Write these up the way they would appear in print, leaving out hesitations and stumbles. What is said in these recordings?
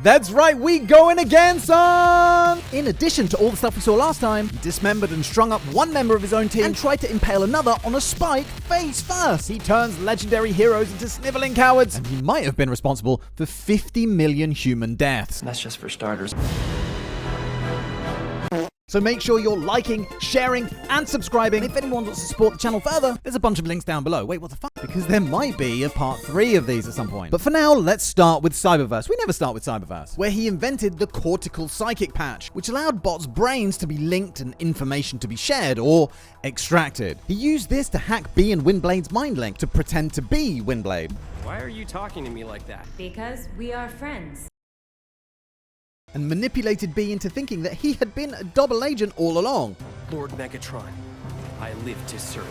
That's right, we going again, son! In addition to all the stuff we saw last time, he dismembered and strung up one member of his own team and tried to impale another on a spike face first. He turns legendary heroes into sniveling cowards, and he might have been responsible for 50 million human deaths. That's just for starters. So make sure you're liking, sharing, and subscribing. And if anyone wants to support the channel further, there's a bunch of links down below. Wait, what the fuck? Because there might be a part 3 of these at some point. But for now, let's start with Cyberverse. We never start with Cyberverse. Where he invented the cortical psychic patch, which allowed bots' brains to be linked and information to be shared or extracted. He used this to hack Bee and Windblade's mind link to pretend to be Windblade. Why are you talking to me like that? Because we are friends. And manipulated Bee into thinking that he had been a double agent all along. Lord Megatron, I live to serve.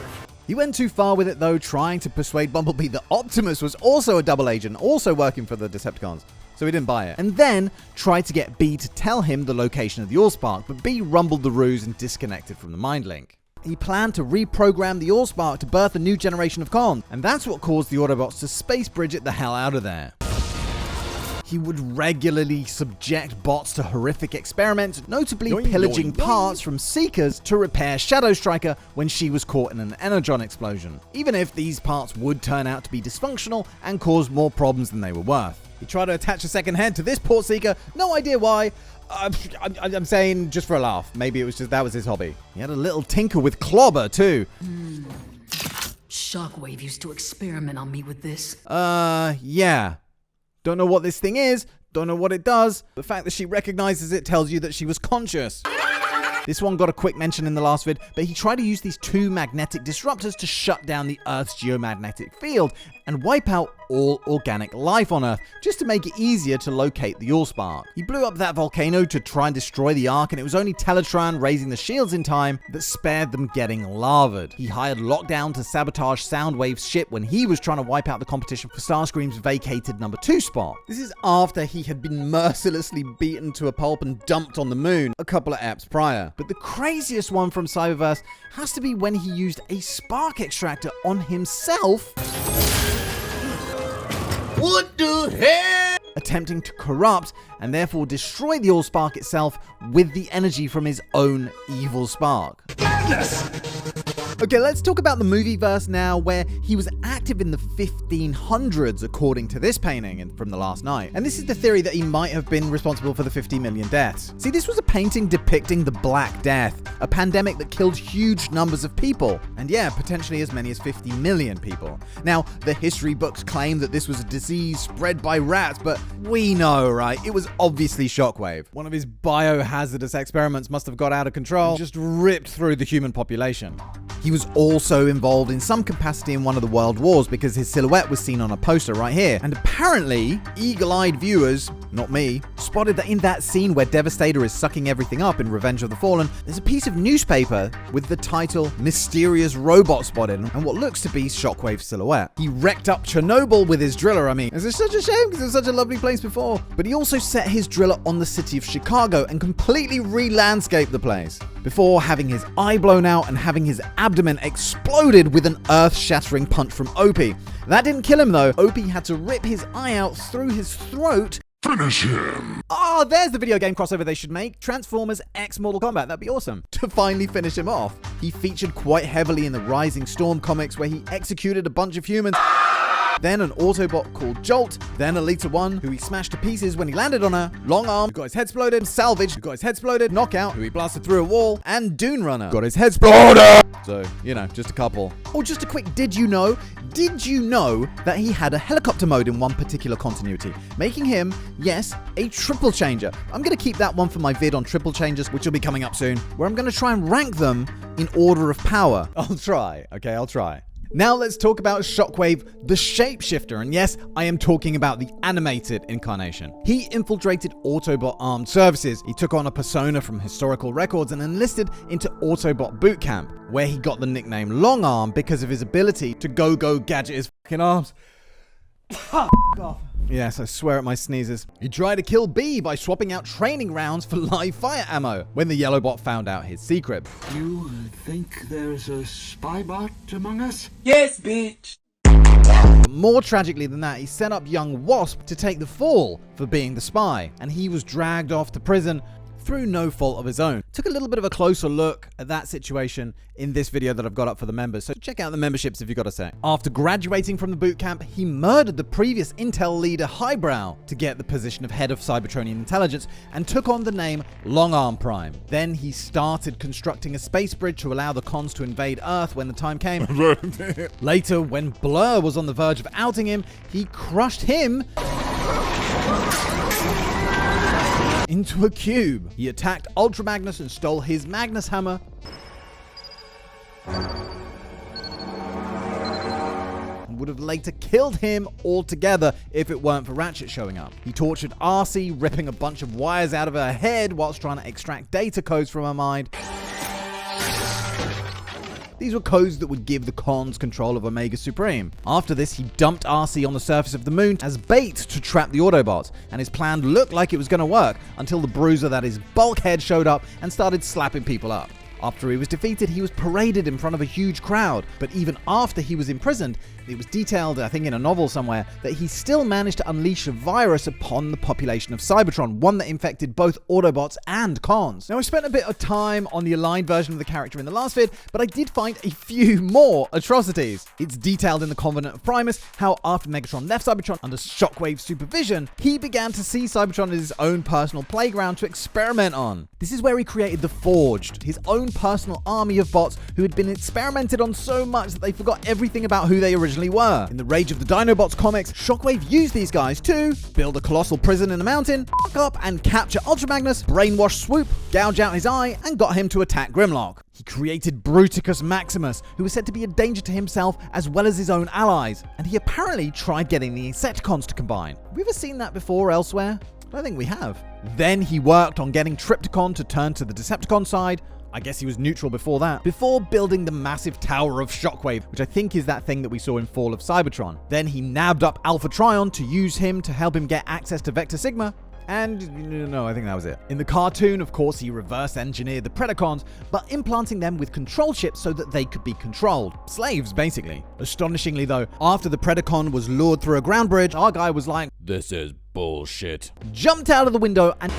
He went too far with it though, trying to persuade Bumblebee that Optimus was also a double agent, also working for the Decepticons. So he didn't buy it. And then tried to get Bee to tell him the location of the Allspark, but Bee rumbled the ruse and disconnected from the mind link. He planned to reprogram the Allspark to birth a new generation of cons, and that's what caused the Autobots to space bridge it the hell out of there. He would regularly subject bots to horrific experiments, notably pillaging parts from Seekers to repair Shadow Striker when she was caught in an energon explosion, even if these parts would turn out to be dysfunctional and cause more problems than they were worth. He tried to attach a second head to this port Seeker, no idea why. I'm saying just for a laugh. Maybe it was just that was his hobby. He had a little tinker with Clobber too. Shockwave used to experiment on me with this. Yeah. Don't know what this thing is, don't know what it does. The fact that she recognizes it tells you that she was conscious. This one got a quick mention in the last vid, but he tried to use these 2 magnetic disruptors to shut down the Earth's geomagnetic field and wipe out all organic life on Earth, just to make it easier to locate the Allspark. He blew up that volcano to try and destroy the Ark, and it was only Teletran raising the shields in time that spared them getting lavaed. He hired Lockdown to sabotage Soundwave's ship when he was trying to wipe out the competition for Starscream's vacated number 2 spot. This is after he had been mercilessly beaten to a pulp and dumped on the moon a couple of eps prior. But the craziest one from Cyberverse has to be when he used a spark extractor on himself. What the hell? Attempting to corrupt and therefore destroy the Allspark itself with the energy from his own evil spark. Madness! Okay, let's talk about the movie verse now, where he was active in the 1500s, according to this painting and from the last night. And this is the theory that he might have been responsible for the 50 million deaths. See, this was a painting depicting the Black Death, a pandemic that killed huge numbers of people. And yeah, potentially as many as 50 million people. Now, the history books claim that this was a disease spread by rats, but we know, right? It was obviously Shockwave. One of his biohazardous experiments must have got out of control and just ripped through the human population. He was also involved in some capacity in one of the world wars because his silhouette was seen on a poster right here. And apparently, eagle-eyed viewers, not me, spotted that in that scene where Devastator is sucking everything up in Revenge of the Fallen, there's a piece of newspaper with the title Mysterious Robot spotted and what looks to be Shockwave's silhouette. He wrecked up Chernobyl with his driller. I mean, it's such a shame because it was such a lovely place before. But he also set his driller on the city of Chicago and completely re-landscaped the place before having his eye blown out and having his abdomen exploded with an earth-shattering punch from Opie. That didn't kill him though. Opie had to rip his eye out through his throat. Finish him! Oh, there's the video game crossover they should make. Transformers X Mortal Kombat. That'd be awesome. To finally finish him off. He featured quite heavily in the Rising Storm comics where he executed a bunch of humans. Then an Autobot called Jolt, then Elita 1, who he smashed to pieces when he landed on her, Long Arm, who got his head exploded, Salvage, who got his head exploded, Knockout, who he blasted through a wall, and Dune Runner, got his head exploded. So, you know, just a couple. Oh, just a quick did you know? Did you know that he had a helicopter mode in one particular continuity, making him, yes, a triple changer? I'm going to keep that one for my vid on triple changers, which will be coming up soon, where I'm going to try and rank them in order of power. I'll try, okay, I'll try. Now let's talk about Shockwave, the Shapeshifter, and yes, I am talking about the animated incarnation. He infiltrated Autobot Armed Services. He took on a persona from historical records and enlisted into Autobot Boot Camp, where he got the nickname Long Arm because of his ability to go gadget his fucking arms. Off. Yes, I swear at my sneezes. He tried to kill B by swapping out training rounds for live fire ammo when the yellow bot found out his secret. You think there's a spy bot among us? Yes, bitch! But more tragically than that, he set up young Wasp to take the fall for being the spy, and he was dragged off to prison through no fault of his own. Took a little bit of a closer look at that situation in this video that I've got up for the members, so check out the memberships if you've got a sec. After graduating from the boot camp, he murdered the previous Intel leader Highbrow to get the position of head of Cybertronian intelligence and took on the name Long Arm Prime. Then he started constructing a space bridge to allow the cons to invade Earth when the time came. Later, when Blur was on the verge of outing him, he crushed him into a cube. He attacked Ultra Magnus and stole his Magnus hammer. And would have later killed him altogether if it weren't for Ratchet showing up. He tortured RC, ripping a bunch of wires out of her head whilst trying to extract data codes from her mind. These were codes that would give the cons control of Omega Supreme. After this, he dumped RC on the surface of the moon as bait to trap the Autobots, and his plan looked like it was going to work until the Bruiser, that is Bulkhead, showed up and started slapping people up. After he was defeated, he was paraded in front of a huge crowd, but even after he was imprisoned, it was detailed, I think in a novel somewhere, that he still managed to unleash a virus upon the population of Cybertron, one that infected both Autobots and cons. Now, I spent a bit of time on the aligned version of the character in the last vid, but I did find a few more atrocities. It's detailed in the Covenant of Primus how after Megatron left Cybertron under Shockwave supervision, he began to see Cybertron as his own personal playground to experiment on. This is where he created the Forged, his own personal army of bots who had been experimented on so much that they forgot everything about who they originally were. In the Rage of the Dinobots comics, Shockwave used these guys to build a colossal prison in a mountain, fuck up and capture Ultra Magnus, brainwash Swoop, gouge out his eye, and got him to attack Grimlock. He created Bruticus Maximus, who was said to be a danger to himself as well as his own allies, and he apparently tried getting the Insecticons to combine. Have we ever seen that before elsewhere? I don't think we have. Then he worked on getting Trypticon to turn to the Decepticon side. I guess he was neutral before that, before building the massive Tower of Shockwave, which I think is that thing that we saw in Fall of Cybertron. Then he nabbed up Alpha Trion to use him to help him get access to Vector Sigma. And no, I think that was it. In the cartoon, of course, he reverse engineered the Predacons, but implanting them with control chips so that they could be controlled. Slaves, basically. Astonishingly though, after the Predacon was lured through a ground bridge, our guy was like, "This is bullshit." Jumped out of the window and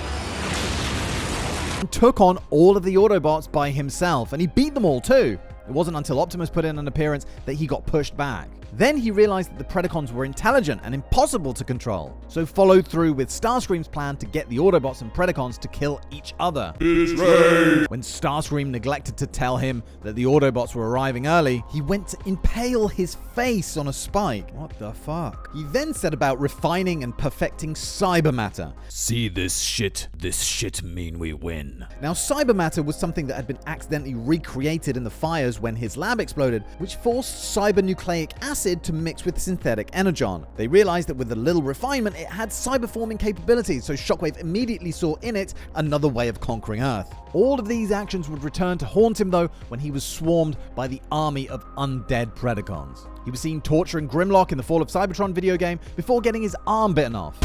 took on all of the Autobots by himself, and he beat them all too. It wasn't until Optimus put in an appearance that he got pushed back. Then he realized that the Predacons were intelligent and impossible to control, so followed through with Starscream's plan to get the Autobots and Predacons to kill each other. When Starscream neglected to tell him that the Autobots were arriving early, he went to impale his face on a spike. What the fuck? He then set about refining and perfecting cybermatter. See this shit mean we win. Now, cybermatter was something that had been accidentally recreated in the fires when his lab exploded, which forced cybernucleic acid to mix with synthetic energon. They realized that with a little refinement, it had cyberforming capabilities, so Shockwave immediately saw in it another way of conquering Earth. All of these actions would return to haunt him though when he was swarmed by the army of undead Predacons. He was seen torturing Grimlock in the Fall of Cybertron video game before getting his arm bitten off.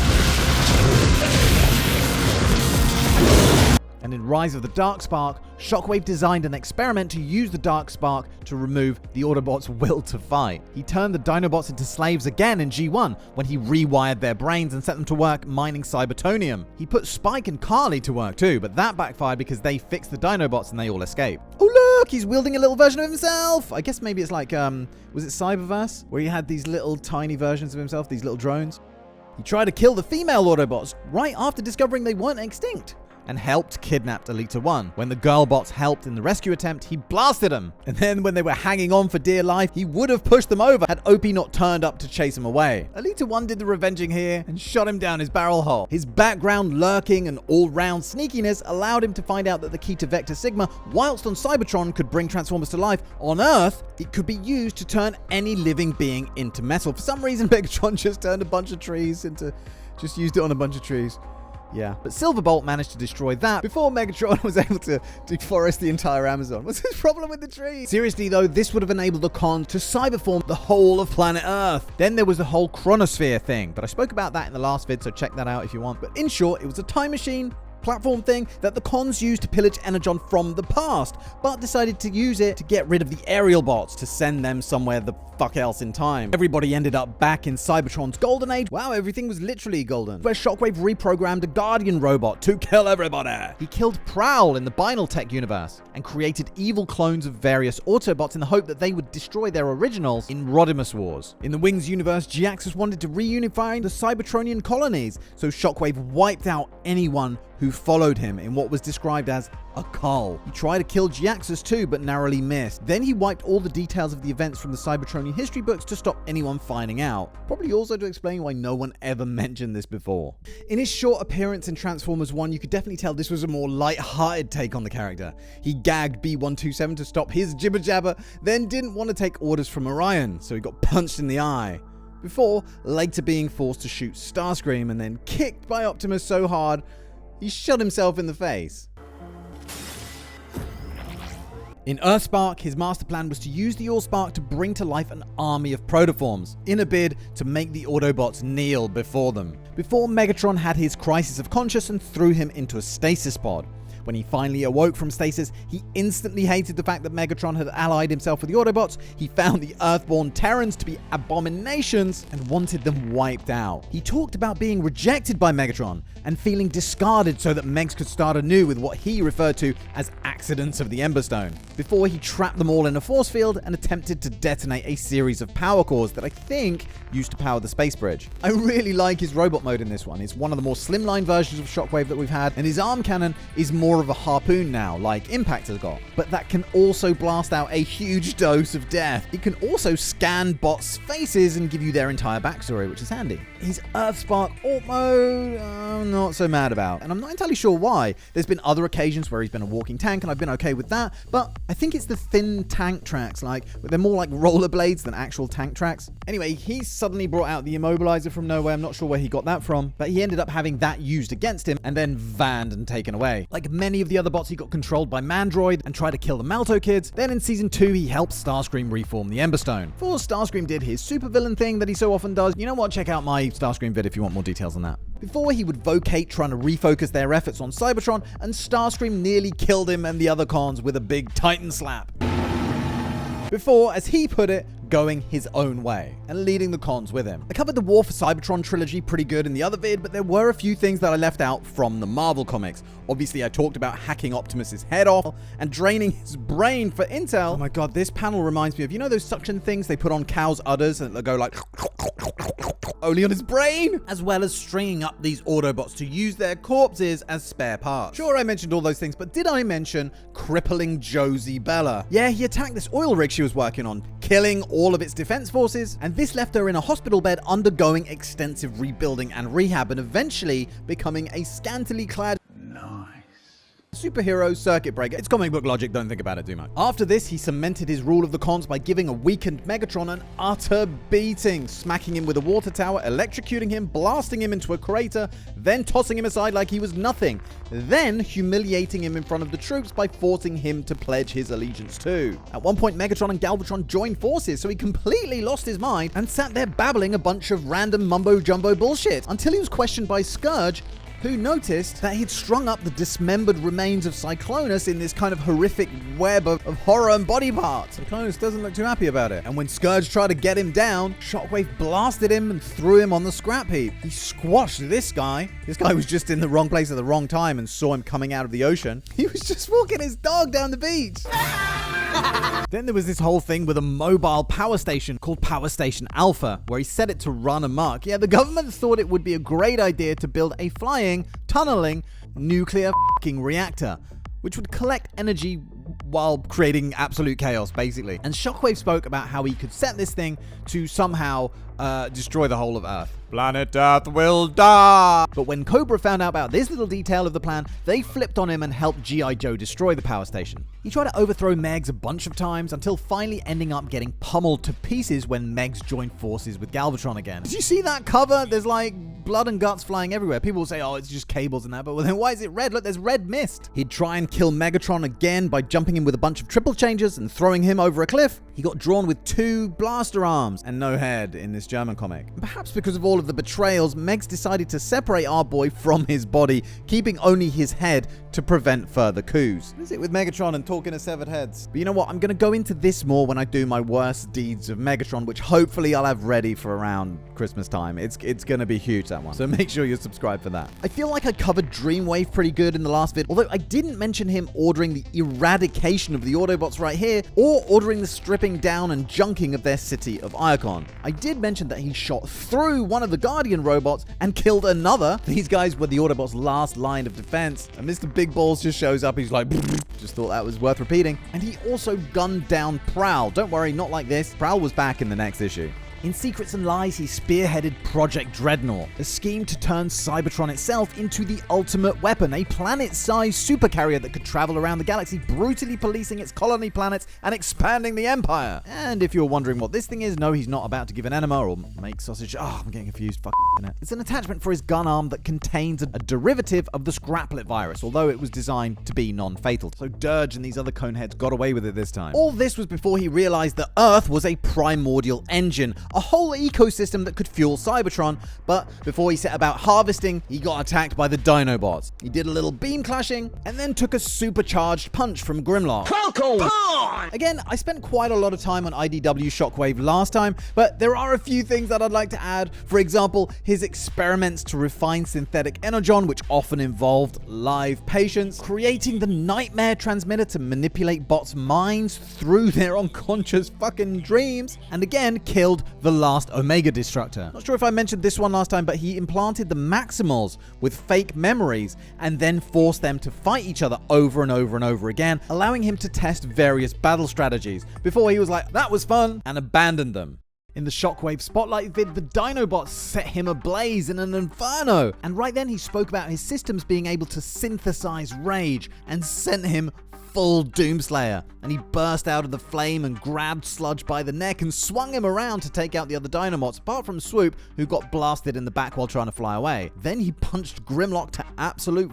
And in Rise of the Darkspark, Shockwave designed an experiment to use the Darkspark to remove the Autobots' will to fight. He turned the Dinobots into slaves again in G1 when he rewired their brains and set them to work mining Cybertonium. He put Spike and Carly to work too, but that backfired because they fixed the Dinobots and they all escaped. Oh look, he's wielding a little version of himself! I guess maybe it's like, was it Cyberverse? Where he had these little tiny versions of himself, these little drones? He tried to kill the female Autobots right after discovering they weren't extinct, and helped kidnap Elita 1. When the girl bots helped in the rescue attempt, he blasted them. And then when they were hanging on for dear life, he would have pushed them over had OP not turned up to chase him away. Elita 1 did the revenging here and shot him down his barrel hole. His background lurking and all-round sneakiness allowed him to find out that the key to Vector Sigma, whilst on Cybertron could bring Transformers to life, on Earth, it could be used to turn any living being into metal. For some reason, Megatron just turned a bunch of trees just used it on a bunch of trees. Yeah, but Silverbolt managed to destroy that before Megatron was able to deforest the entire Amazon. What's his problem with the trees? Seriously though, this would have enabled the cons to cyberform the whole of planet Earth. Then there was the whole chronosphere thing, but I spoke about that in the last vid, so check that out if you want. But in short, it was a time machine platform thing that the cons used to pillage Energon from the past, but decided to use it to get rid of the aerial bots to send them somewhere the fuck else in time. Everybody ended up back in Cybertron's golden age. Wow, everything was literally golden. Where Shockwave reprogrammed a Guardian robot to kill everybody. He killed Prowl in the Binaltech universe and created evil clones of various Autobots in the hope that they would destroy their originals in Rodimus Wars. In the Wings universe, G-Axis wanted to reunify the Cybertronian colonies, so Shockwave wiped out anyone who followed him in what was described as a cull. He tried to kill G-Axis too, but narrowly missed. Then he wiped all the details of the events from the Cybertronian history books to stop anyone finding out. Probably also to explain why no one ever mentioned this before. In his short appearance in Transformers 1, you could definitely tell this was a more light-hearted take on the character. He gagged B-127 to stop his jibber-jabber, then didn't want to take orders from Orion, so he got punched in the eye. Before later being forced to shoot Starscream and then kicked by Optimus so hard, he shot himself in the face. In Earthspark, his master plan was to use the Allspark to bring to life an army of protoforms, in a bid to make the Autobots kneel before them. Before Megatron had his crisis of conscience and threw him into a stasis pod. When he finally awoke from stasis, he instantly hated the fact that Megatron had allied himself with the Autobots. He found the Earthborn Terrans to be abominations and wanted them wiped out. He talked about being rejected by Megatron and feeling discarded so that Megs could start anew with what he referred to as accidents of the Emberstone, before he trapped them all in a force field and attempted to detonate a series of power cores that I think used to power the space bridge. I really like his robot mode in this one. It's one of the more slimline versions of Shockwave that we've had, and his arm cannon is more of a harpoon now, like Impact has got, but that can also blast out a huge dose of death. It can also scan bots' faces and give you their entire backstory, which is handy. His Earthspark alt mode, I'm not so mad about, and I'm not entirely sure why. There's been other occasions where he's been a walking tank, and I've been okay with that, but I think it's the thin tank tracks, they're more like rollerblades than actual tank tracks. Anyway, he suddenly brought out the immobilizer from nowhere. I'm not sure where he got that from, but he ended up having that used against him and then vanned and taken away. Like many of the other bots, he got controlled by Mandroid and tried to kill the Malto kids. Then in season 2, he helped Starscream reform the Emberstone. Before Starscream did his supervillain thing that he so often does. You know what? Check out my Starscream vid if you want more details on that. Before, he would vocate trying to refocus their efforts on Cybertron, and Starscream nearly killed him and the other cons with a big Titan slap. Before, as he put it, going his own way and leading the cons with him. I covered the War for Cybertron trilogy pretty good in the other vid, but there were a few things that I left out from the Marvel comics. Obviously, I talked about hacking Optimus's head off and draining his brain for intel. Oh my god, this panel reminds me of, you know those suction things they put on cows' udders and they go like only on his brain? As well as stringing up these Autobots to use their corpses as spare parts. Sure, I mentioned all those things, but did I mention crippling Josie Bella? Yeah, he attacked this oil rig she was working on, killing all of its defense forces, and this left her in a hospital bed undergoing extensive rebuilding and rehab, and eventually becoming a scantily clad superhero circuit breaker. It's comic book logic, don't think about it too much. After this, he cemented his rule of the cons by giving a weakened Megatron an utter beating, smacking him with a water tower, electrocuting him, blasting him into a crater, then tossing him aside like he was nothing, then humiliating him in front of the troops by forcing him to pledge his allegiance too. At one point, Megatron and Galvatron joined forces, so he completely lost his mind and sat there babbling a bunch of random mumbo-jumbo bullshit until he was questioned by Scourge, who noticed that he'd strung up the dismembered remains of Cyclonus in this kind of horrific web of horror and body parts. Cyclonus doesn't look too happy about it. And when Scourge tried to get him down, Shockwave blasted him and threw him on the scrap heap. He squashed this guy. This guy was just in the wrong place at the wrong time and saw him coming out of the ocean. He was just walking his dog down the beach. Then there was this whole thing with a mobile power station called Power Station Alpha, where he set it to run amok. Yeah, the government thought it would be a great idea to build a flying, tunneling, nuclear reactor, which would collect energy while creating absolute chaos, basically. And Shockwave spoke about how he could set this thing to somehow destroy the whole of Earth. Planet Earth will die! But when Cobra found out about this little detail of the plan, they flipped on him and helped G.I. Joe destroy the power station. He tried to overthrow Megs a bunch of times until finally ending up getting pummeled to pieces when Megs joined forces with Galvatron again. Did you see that cover? There's like blood and guts flying everywhere. People will say, oh, it's just cables and that, but well, then why is it red? Look, there's red mist. He'd try and kill Megatron again by jumping him with a bunch of triple changes and throwing him over a cliff. He got drawn with 2 blaster arms and no head in this German comic. Perhaps because of all of the betrayals, Megs decided to separate our boy from his body, keeping only his head to prevent further coups. What is it with Megatron and talking of severed heads? But you know what? I'm going to go into this more when I do my worst deeds of Megatron, which hopefully I'll have ready for around Christmas time. It's going to be huge, that one. So make sure you're subscribed for that. I feel like I covered Dreamwave pretty good in the last vid, although I didn't mention him ordering the eradication of the Autobots right here, or ordering the stripping down and junking of their city of Iacon. I did mention that he shot through one of the Guardian robots and killed another. These guys were the Autobots' last line of defense, and Mr. Big Balls just shows up. He's like, just thought that was worth repeating. And he also gunned down Prowl. Don't worry, not like this. Prowl was back in the next issue. In Secrets and Lies, he spearheaded Project Dreadnought, a scheme to turn Cybertron itself into the ultimate weapon, a planet-sized supercarrier that could travel around the galaxy, brutally policing its colony planets and expanding the Empire. And if you're wondering what this thing is, no, he's not about to give an enema or make sausage. Oh, I'm getting confused. Fuck it. It's an attachment for his gun arm that contains a derivative of the Scraplet virus, although it was designed to be non-fatal. So Dirge and these other coneheads got away with it this time. All this was before he realized that Earth was a primordial engine, a whole ecosystem that could fuel Cybertron, but before he set about harvesting, he got attacked by the Dinobots. He did a little beam clashing, and then took a supercharged punch from Grimlock. Again, I spent quite a lot of time on IDW Shockwave last time, but there are a few things that I'd like to add. For example, his experiments to refine synthetic energon, which often involved live patients, creating the Nightmare transmitter to manipulate bots' minds through their unconscious fucking dreams, and again, killed the last Omega Destructor. Not sure if I mentioned this one last time, but he implanted the Maximals with fake memories and then forced them to fight each other over and over and over again, allowing him to test various battle strategies before he was like, that was fun, and abandoned them. In the Shockwave Spotlight vid, the Dinobots set him ablaze in an inferno, and right then he spoke about his systems being able to synthesize rage and sent him full Doomslayer, and he burst out of the flame and grabbed Sludge by the neck and swung him around to take out the other Dinobots, apart from Swoop, who got blasted in the back while trying to fly away. Then he punched Grimlock to absolute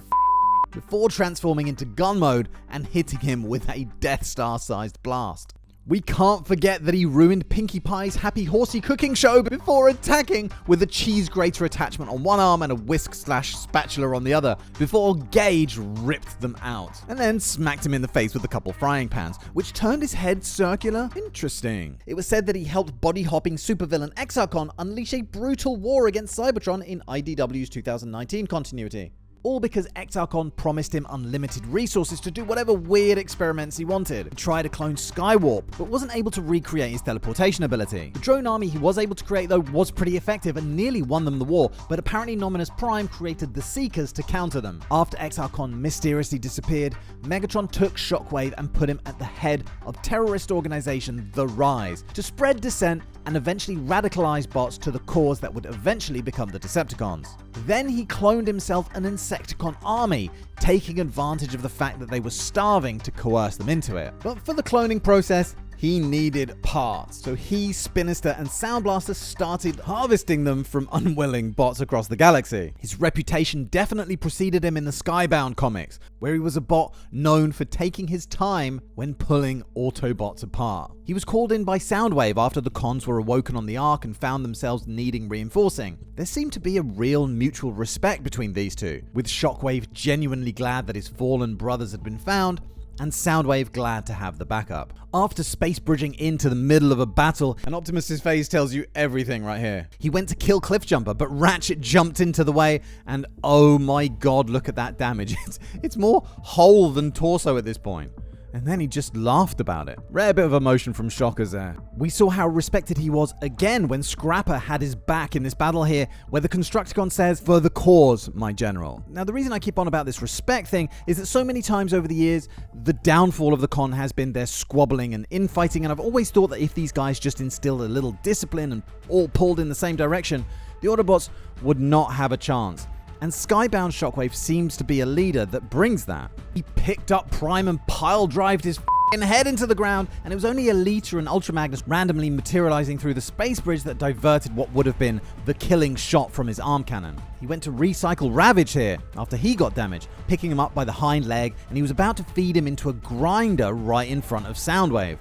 before transforming into gun mode and hitting him with a Death Star-sized blast. We can't forget that he ruined Pinkie Pie's Happy Horsey cooking show before attacking with a cheese grater attachment on one arm and a whisk/spatula on the other, before Gage ripped them out, and then smacked him in the face with a couple frying pans, which turned his head circular. Interesting. It was said that he helped body-hopping supervillain Exarchon unleash a brutal war against Cybertron in IDW's 2019 continuity. All because Exarchon promised him unlimited resources to do whatever weird experiments he wanted. He tried to clone Skywarp, but wasn't able to recreate his teleportation ability. The drone army he was able to create, though, was pretty effective and nearly won them the war, but apparently Nominus Prime created the Seekers to counter them. After Exarchon mysteriously disappeared, Megatron took Shockwave and put him at the head of terrorist organization The Rise, to spread dissent and eventually radicalize bots to the cause that would eventually become the Decepticons. Then he cloned himself an Insecticon army, taking advantage of the fact that they were starving to coerce them into it. But for the cloning process, he needed parts, so he, Spinister, and Sound Blaster started harvesting them from unwilling bots across the galaxy. His reputation definitely preceded him in the Skybound comics, where he was a bot known for taking his time when pulling Autobots apart. He was called in by Soundwave after the cons were awoken on the Ark and found themselves needing reinforcing. There seemed to be a real mutual respect between these two, with Shockwave genuinely glad that his fallen brothers had been found, and Soundwave glad to have the backup. After space bridging into the middle of a battle, and Optimus's face tells you everything right here. He went to kill Cliffjumper, but Ratchet jumped into the way, and oh my god, look at that damage. It's more whole than torso at this point. And then he just laughed about it. Rare bit of emotion from Shockers there. We saw how respected he was again when Scrapper had his back in this battle here, where the Constructicon says, "For the cause, my general." Now, the reason I keep on about this respect thing is that so many times over the years, the downfall of the con has been their squabbling and infighting, and I've always thought that if these guys just instilled a little discipline and all pulled in the same direction, the Autobots would not have a chance. And Skybound Shockwave seems to be a leader that brings that. He picked up Prime and pile-drived his head into the ground, and it was only Elita and Ultra Magnus randomly materializing through the space bridge that diverted what would have been the killing shot from his arm cannon. He went to recycle Ravage here after he got damaged, picking him up by the hind leg, and he was about to feed him into a grinder right in front of Soundwave.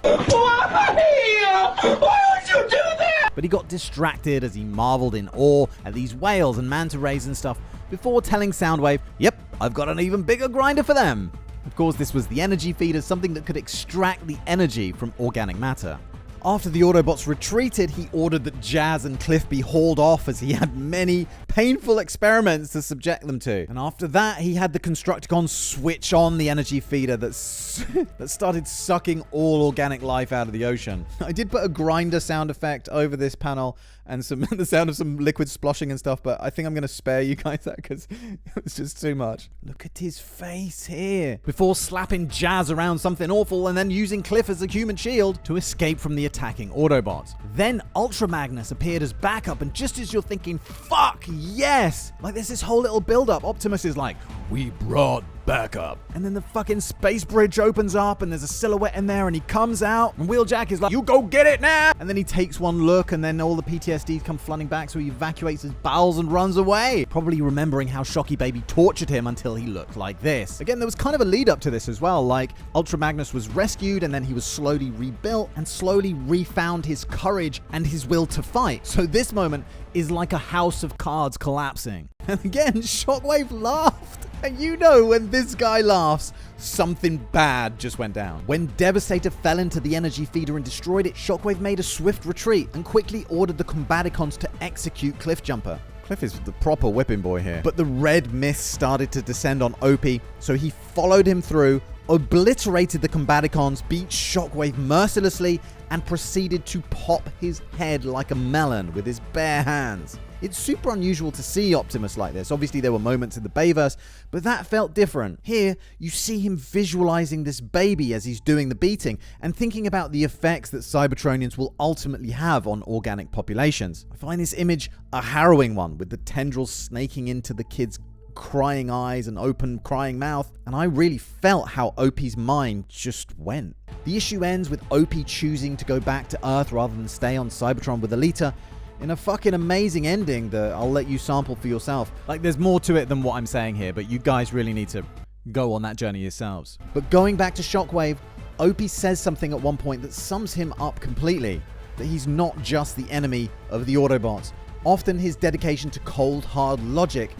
Why would you do that? But he got distracted as he marveled in awe at these whales and manta rays and stuff before telling Soundwave, yep, I've got an even bigger grinder for them. Of course, this was the energy feeder, something that could extract the energy from organic matter. After the Autobots retreated, he ordered that Jazz and Cliff be hauled off as he had many painful experiments to subject them to. And after that, he had the Constructicons switch on the energy feeder that started sucking all organic life out of the ocean. I did put a grinder sound effect over this panel and the sound of some liquid sploshing and stuff, but I think I'm going to spare you guys that because it's just too much. Look at his face here. Before slapping Jazz around something awful and then using Cliff as a human shield to escape from the attacking Autobots. Then Ultra Magnus appeared as backup, and just as you're thinking, fuck, yes! Like there's this whole little build-up. Optimus is like, we brought backup. And then the fucking space bridge opens up and there's a silhouette in there and he comes out and Wheeljack is like, you go get it now! And then he takes one look and then all the PTSD come flooding back, so he evacuates his bowels and runs away. Probably remembering how Shocky Baby tortured him until he looked like this. Again, there was kind of a lead up to this as well, like Ultra Magnus was rescued and then he was slowly rebuilt and slowly refound his courage and his will to fight. So this moment is like a house of cards collapsing. And again, Shockwave laughed. And you know when this guy laughs, something bad just went down. When Devastator fell into the energy feeder and destroyed it, Shockwave made a swift retreat and quickly ordered the Combaticons to execute Cliffjumper. Cliff is the proper whipping boy here. But the red mist started to descend on Opie, so he followed him through, obliterated the Combaticons, beat Shockwave mercilessly, and proceeded to pop his head like a melon with his bare hands. It's super unusual to see Optimus like this. Obviously, there were moments in the Bayverse, but that felt different. Here, you see him visualizing this baby as he's doing the beating and thinking about the effects that Cybertronians will ultimately have on organic populations. I find this image a harrowing one, with the tendrils snaking into the kid's crying eyes and open crying mouth, and I really felt how Opie's mind just went. The issue ends with Opie choosing to go back to Earth rather than stay on Cybertron with Alita, in a fucking amazing ending that I'll let you sample for yourself. Like, there's more to it than what I'm saying here, but you guys really need to go on that journey yourselves. But going back to Shockwave, Opie says something at one point that sums him up completely. That he's not just the enemy of the Autobots. Often his dedication to cold, hard logic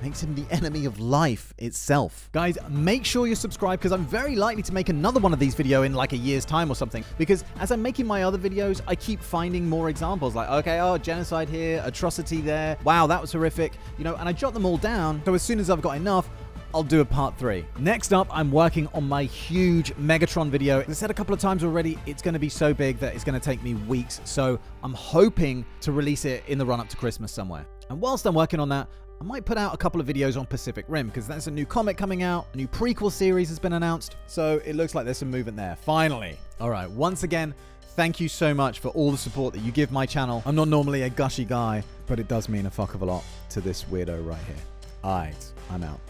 makes him the enemy of life itself. Guys, make sure you're subscribed because I'm very likely to make another one of these videos in like a year's time or something, because as I'm making my other videos, I keep finding more examples like, okay, oh, genocide here, atrocity there, wow, that was horrific, you know, and I jot them all down, so as soon as I've got enough, I'll do a part 3. Next up, I'm working on my huge Megatron video. As I said a couple of times already, it's going to be so big that it's going to take me weeks, so I'm hoping to release it in the run-up to Christmas somewhere. And whilst I'm working on that, I might put out a couple of videos on Pacific Rim, because there's a new comic coming out, a new prequel series has been announced, so it looks like there's some movement there, finally. Alright, once again, thank you so much for all the support that you give my channel. I'm not normally a gushy guy, but it does mean a fuck of a lot to this weirdo right here. Alright, I'm out.